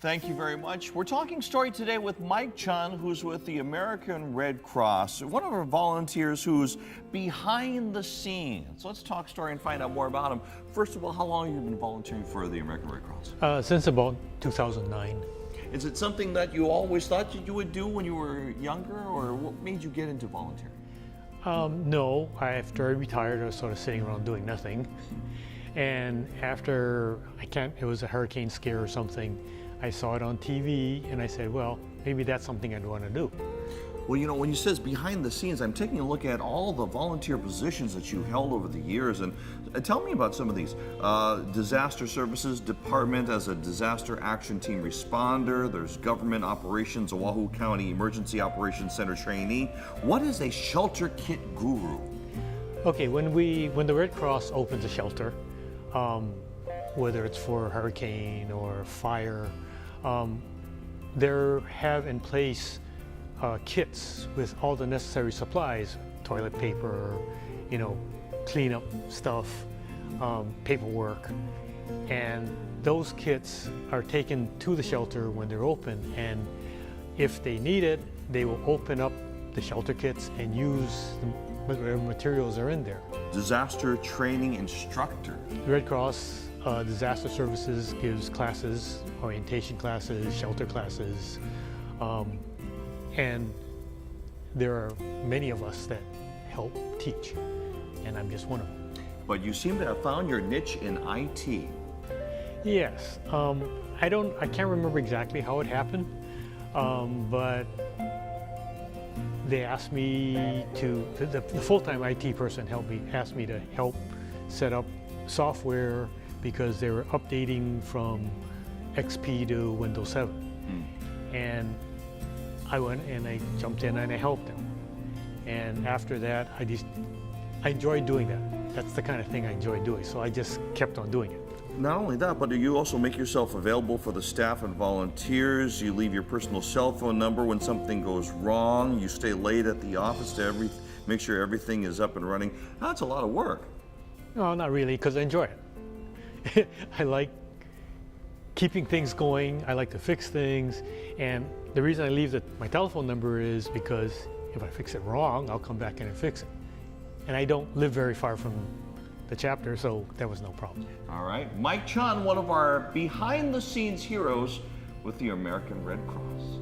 Thank you very much. We're talking story today with Mike Chun, who's with the American Red Cross, one of our volunteers who's behind the scenes. Let's talk story and find out more about him. First of all, how long have you been volunteering for the American Red Cross? Since about 2009. Is it something that you always thought you would do when you were younger, or what made you get into volunteering? No, after I retired, I was sort of sitting around doing nothing. And after, it was a hurricane scare or something, I saw it on TV and I said, well, maybe that's something I'd want to do. Well, you know, when you says behind the scenes, I'm taking a look at all the volunteer positions that you held over the years, and tell me about some of these. Disaster Services Department as a disaster action team responder. There's Government Operations, Oahu County Emergency Operations Center trainee. What is a shelter kit guru? Okay, when the Red Cross opens a shelter, whether it's for a hurricane or fire, they have in place kits with all the necessary supplies, toilet paper, cleanup stuff, paperwork, and those kits are taken to the shelter when they're open, and if they need it, they will open up the shelter kits and use whatever materials are in there. Disaster training instructor. The Red Cross Disaster Services gives classes, orientation classes, shelter classes, and there are many of us that help teach, and I'm just one of them. But you seem to have found your niche in IT. Yes, I can't remember exactly how it happened, but they asked me the full-time IT person asked me to help set up software because they were updating from XP to Windows 7. And I went and I jumped in and I helped them. And after that, I enjoyed doing that. That's the kind of thing I enjoy doing, so I just kept on doing it. Not only that, but do you also make yourself available for the staff and volunteers? You leave your personal cell phone number when something goes wrong. You stay late at the office to make sure everything is up and running. That's a lot of work. No, not really, because I enjoy it. I like keeping things going. I like to fix things. And the reason I leave my telephone number is because if I fix it wrong, I'll come back in and fix it. And I don't live very far from the chapter, so that was no problem. All right, Mike Chun, one of our behind-the-scenes heroes with the American Red Cross.